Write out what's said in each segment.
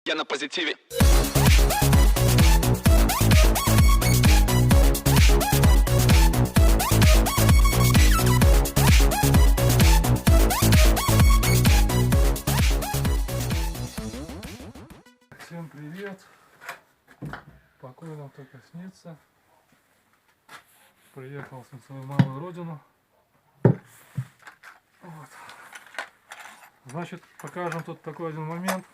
Я на позитиве. Всем привет! Покой нам только снится. Приехал на свою малую родину. Вот. Значит, покажем тут такой один момент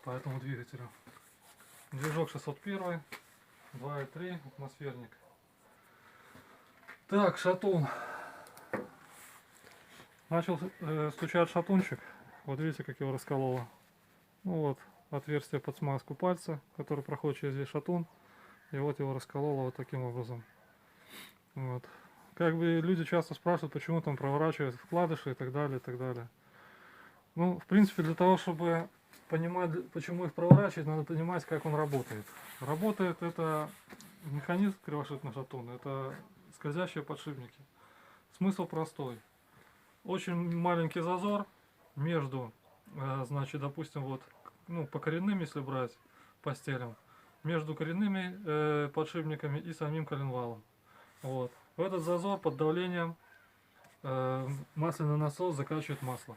по этому двигателю. Движок 601, 2.3, атмосферник. Так, шатун. Начал стучать шатунчик. Вот видите, как его раскололо. Ну вот, отверстие под смазку пальца, который проходит через весь шатун. И вот его раскололо вот таким образом. Вот. Как бы люди часто спрашивают, почему там проворачивают вкладыши и так далее, и так далее. Ну, в принципе, для того, чтобы понимать, почему их проворачивать, надо понимать, как он работает. Работает это механизм кривошипный шатун, это скользящие подшипники. Смысл простой. Очень маленький зазор между, значит, допустим, вот, ну, по коренным, если брать по стелям, между коренными подшипниками и самим коленвалом. Вот. В этот зазор под давлением масляный насос закачивает масло.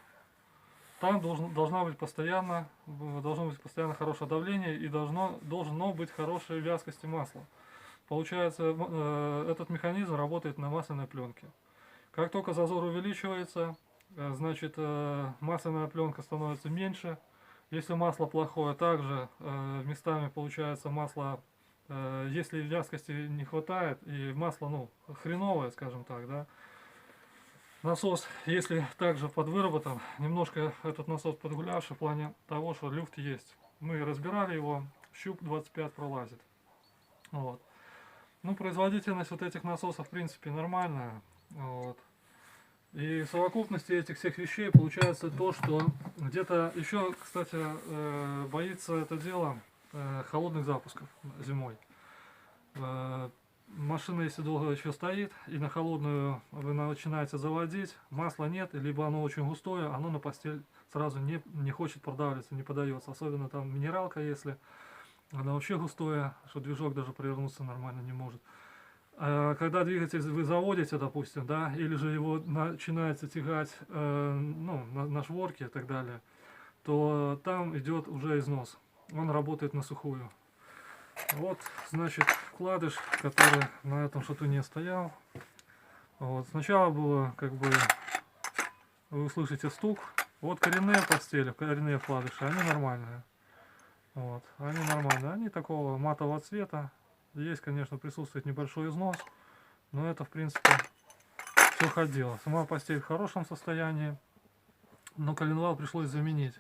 Там должно быть постоянно хорошее давление и должно быть хорошей вязкости масла. Получается, этот механизм работает на масляной пленке. Как только зазор увеличивается, значит, масляная пленка становится меньше. Если масло плохое, также местами получается масло, если вязкости не хватает и масло, ну, хреновое, скажем так, да. Насос, если также подвыработан, немножко этот насос подгулявший в плане того, что люфт есть. Мы разбирали его, щуп 25 пролазит. Вот. Ну, производительность вот этих насосов, в принципе, нормальная. Вот. И в совокупности этих всех вещей получается то, что где-то еще, кстати, боится это дело холодных запусков зимой. Машина, если долго еще стоит, и на холодную вы начинаете заводить, масла нет, либо оно очень густое, оно на постель сразу не хочет продавливаться, не подается. Особенно там минералка, если она вообще густое, что движок даже провернуться нормально не может. А когда двигатель вы заводите, допустим, да, или же его начинаете тягать ну, на шворке и так далее, то там идет уже износ. Он работает на сухую. Вот, значит, вкладыш, который на этом шатуне стоял. Вот, сначала было, как бы, вы услышите стук. Вот коренные постели, коренные вкладыши, они нормальные. Вот, они нормальные, они такого матового цвета. Есть, конечно, присутствует небольшой износ, но это, в принципе, все ходило. Сама постель в хорошем состоянии, но коленвал пришлось заменить.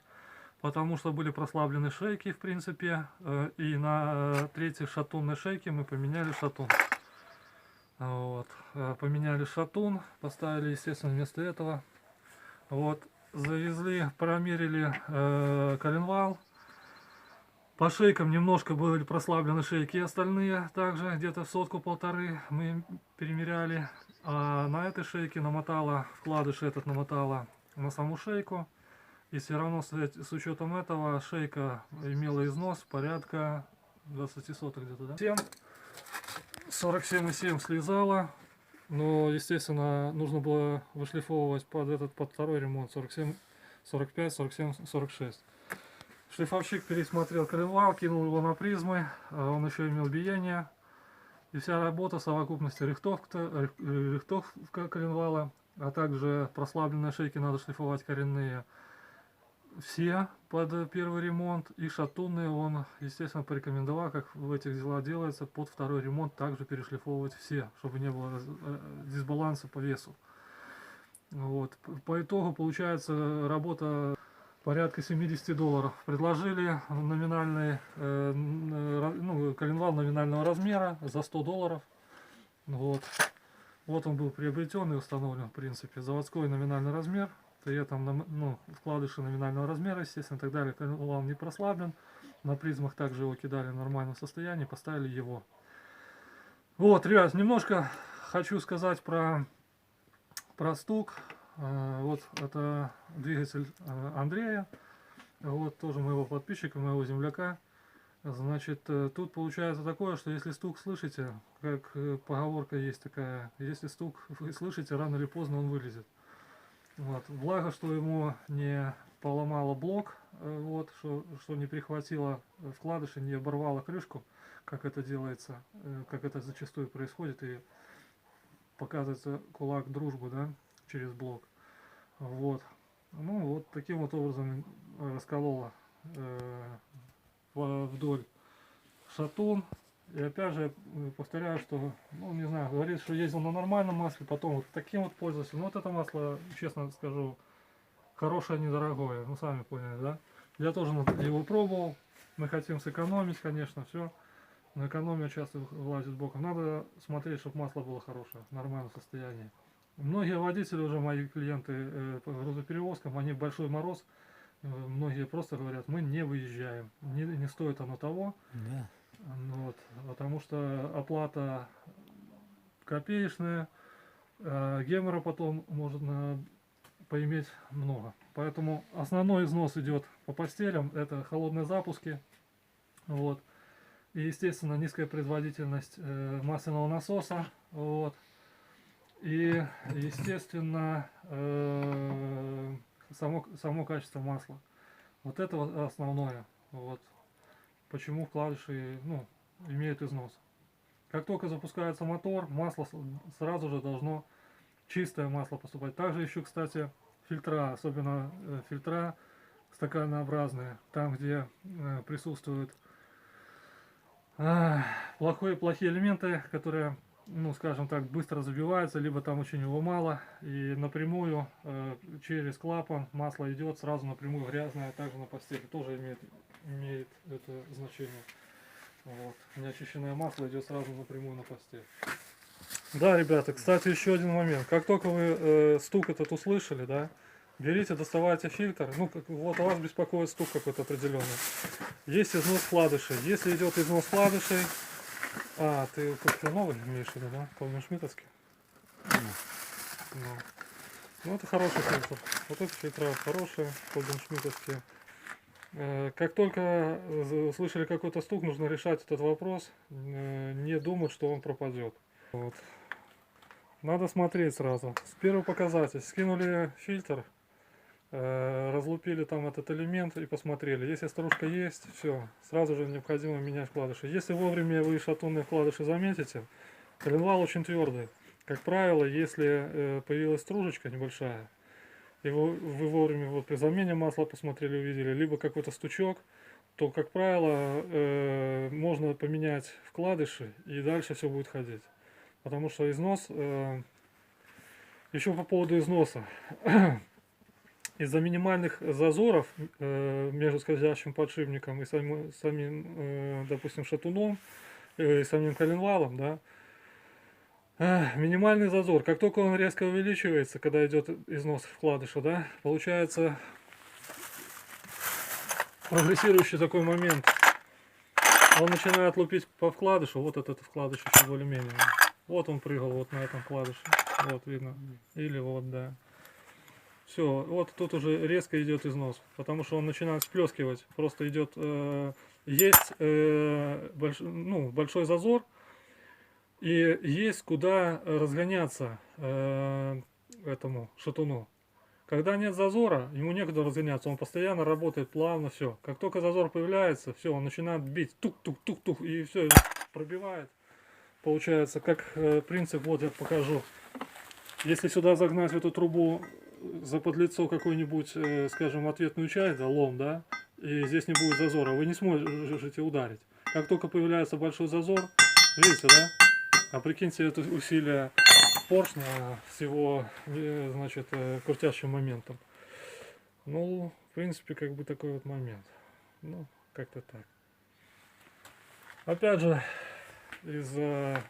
Потому что были прослаблены шейки, в принципе, и на третьей шатунной шейке мы поменяли шатун. Вот. Поменяли шатун, поставили, естественно, вместо этого. Вот. Завезли, промерили коленвал. По шейкам немножко были прослаблены шейки, остальные также где-то в сотку-полторы мы перемеряли. А на этой шейке намотала, вкладыш этот намотала на саму шейку. И все равно с учетом этого шейка имела износ порядка 20 соток где-то, да? 47,7 слезала, но, естественно, нужно было вышлифовывать под второй ремонт 47, 45, 47, 46. Шлифовщик пересмотрел коленвал, кинул его на призмы, он еще имел биение. И вся работа в совокупности рихтовка коленвала, а также прослабленные шейки надо шлифовать коренные. Все под первый ремонт, и шатунные он, естественно, порекомендовал, как в этих делах делается, под второй ремонт также перешлифовывать все, чтобы не было дисбаланса по весу. Вот. По итогу получается работа порядка $70. Предложили номинальный, ну, коленвал номинального размера за $100. Вот. Вот он был приобретен и установлен, в принципе, заводской номинальный размер. При этом, ну, вкладыши номинального размера, естественно, и так далее. Коленвал не прослаблен. На призмах также его кидали в нормальном состоянии, поставили его. Вот, ребят, немножко хочу сказать про стук. Вот это двигатель Андрея. Вот, тоже моего подписчика, моего земляка. Значит, тут получается такое, что если стук слышите, как поговорка есть такая, если стук вы слышите, рано или поздно он вылезет. Вот. Благо, что ему не поломало блок, вот, что не прихватило вкладыши, не оборвало крышку, как это делается, как это зачастую происходит, и показывается кулак дружбы, да, через блок. Вот. Ну, вот таким вот образом расколола вдоль шатун. И опять же, повторяю, что, ну, не знаю, говорит, что ездил на нормальном масле, потом вот таким вот пользовался. Ну, вот это масло, честно скажу, хорошее, недорогое. Ну, сами поняли, да? Я тоже его пробовал. Мы хотим сэкономить, конечно, все. Но экономия часто влазит боком. Надо смотреть, чтобы масло было хорошее, в нормальном состоянии. Многие водители, уже мои клиенты по грузоперевозкам, они в большой мороз, многие просто говорят, мы не выезжаем. Не стоит оно того. Да. Вот, потому что оплата копеечная, гемора потом можно поиметь много. Поэтому основной износ идет по постелям, это холодные запуски. Вот. И, естественно, низкая производительность масляного насоса. Вот. И, естественно, само качество масла. Вот это вот основное. Вот. Почему вкладыши, ну, имеют износ. Как только запускается мотор, масло сразу же должно чистое масло поступать. Также еще, кстати, фильтра, особенно фильтра стаканообразные, там где присутствуют плохие элементы, которые, ну, скажем так, быстро забиваются, либо там очень его мало, и напрямую через клапан масло идет сразу напрямую грязное, также на постели тоже имеет это значение. Вот. Неочищенное масло идет сразу напрямую на постель. Да, ребята, кстати, еще один момент. Как только вы стук этот услышали, да, берите, доставайте фильтр. Ну, вот вас беспокоит стук какой-то определенный. Есть износ вкладышей. Если идет износ вкладышей... ты как-то новый имеешь в виду, да? Колбин-шмидтовский? Ну, это хороший фильтр. Вот эти фильтра хорошие, колбин-шмидтовские. Как только услышали какой-то стук, нужно решать этот вопрос, не думать, что он пропадет. Вот. Надо смотреть сразу. С первого показателя скинули фильтр, разлупили там этот элемент и посмотрели. Если стружка есть, все, сразу же необходимо менять вкладыши. Если вовремя вы шатунные вкладыши заметите, коленвал очень твердый. Как правило, если появилась стружечка небольшая, и вы вовремя вот при замене масла посмотрели, увидели, либо какой-то стучок, то, как правило, можно поменять вкладыши, и дальше все будет ходить. Потому что износ, еще по поводу износа, из-за минимальных зазоров между скользящим подшипником и самим, допустим, шатуном, и самим коленвалом, да, минимальный зазор, как только он резко увеличивается, когда идет износ вкладыша, да, получается прогрессирующий такой момент. Он начинает лупить по вкладышу, вот этот вкладыш еще более-менее. Вот он прыгал вот на этом вкладыше, вот видно, или вот, да. Все, вот тут уже резко идет износ, потому что он начинает всплескивать. Просто идет, есть большой зазор, и есть куда разгоняться этому шатуну. Когда нет зазора, ему некуда разгоняться, он постоянно работает плавно, все. Как только зазор появляется, все, он начинает бить, тук-тук-тук-тук, и все, пробивает. Получается, как принцип, вот я покажу. Если сюда загнать в эту трубу за подлицо какой-нибудь, скажем, ответную часть, да, лом, да, и здесь не будет зазора, вы не сможете ударить. Как только появляется большой зазор, видите, да, а прикиньте это усилие поршня с его, значит, крутящим моментом. Ну, в принципе, как бы такой вот момент. Ну, как-то так. Опять же, из-за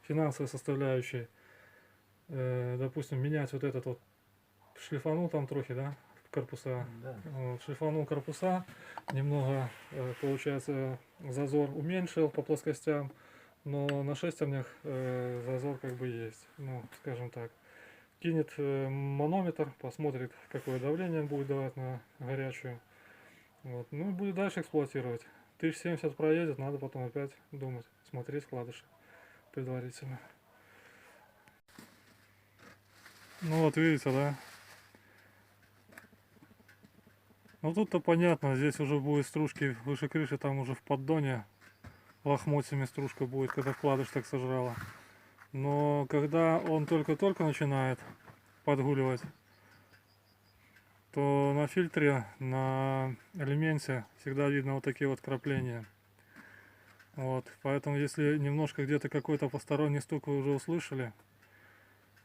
финансовой составляющей, допустим, менять вот этот вот, шлифанул там трохи, да, корпуса, Да. вот, шлифанул корпуса, немного, получается, зазор уменьшил по плоскостям, но на шестернях зазор как бы есть, ну, скажем так. Кинет манометр, посмотрит, какое давление будет давать на горячую. Вот. Ну и будет дальше эксплуатировать. 1070 проедет, надо потом опять думать, смотреть вкладыши предварительно. Ну вот видите, да? Ну тут-то понятно, здесь уже будет стружки выше крыши, там уже в поддоне лохмотьями стружка будет, когда вкладыш так сожрала. Но когда он только-только начинает подгуливать, то на фильтре, на элементе всегда видно вот такие вот крапления. Вот, поэтому если немножко где-то какой-то посторонний стук вы уже услышали,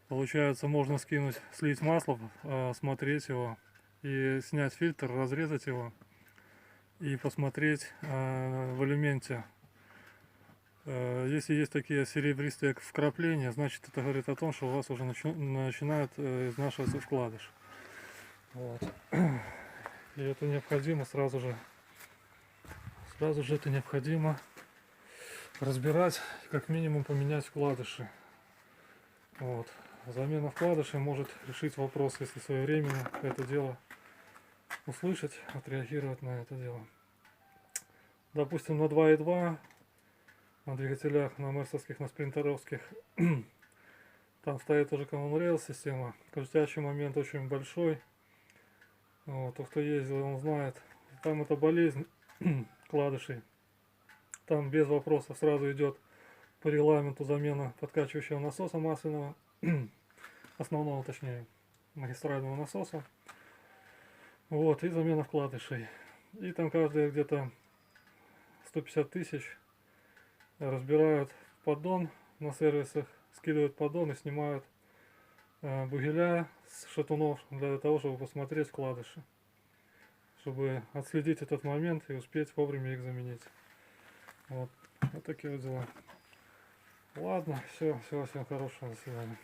получается, можно скинуть, слить масло, смотреть его и снять фильтр, разрезать его и посмотреть в элементе. Если есть такие серебристые вкрапления, значит это говорит о том, что у вас уже начинает изнашиваться вкладыш. Вот. И это необходимо сразу же это необходимо разбирать, как минимум поменять вкладыши. Вот. Замена вкладышей может решить вопрос, если своевременно это дело услышать, отреагировать на это дело. Допустим, на 2.2, на двигателях, на мерсовских, на спринтеровских, там стоит уже Common Rail система. Крутящий момент очень большой. Вот, тот, кто ездил, он знает. Там это болезнь вкладышей. Там без вопросов сразу идет по регламенту замена подкачивающего насоса масляного, основного, точнее, магистрального насоса. Вот, и замена вкладышей. И там каждые где-то 150 тысяч разбирают поддон на сервисах, скидывают поддон и снимают бугеля с шатунов для того, чтобы посмотреть вкладыши, чтобы отследить этот момент и успеть вовремя их заменить. Вот такие вот дела. Ладно, все, всем хорошего, до свидания.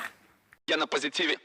Я на позитиве.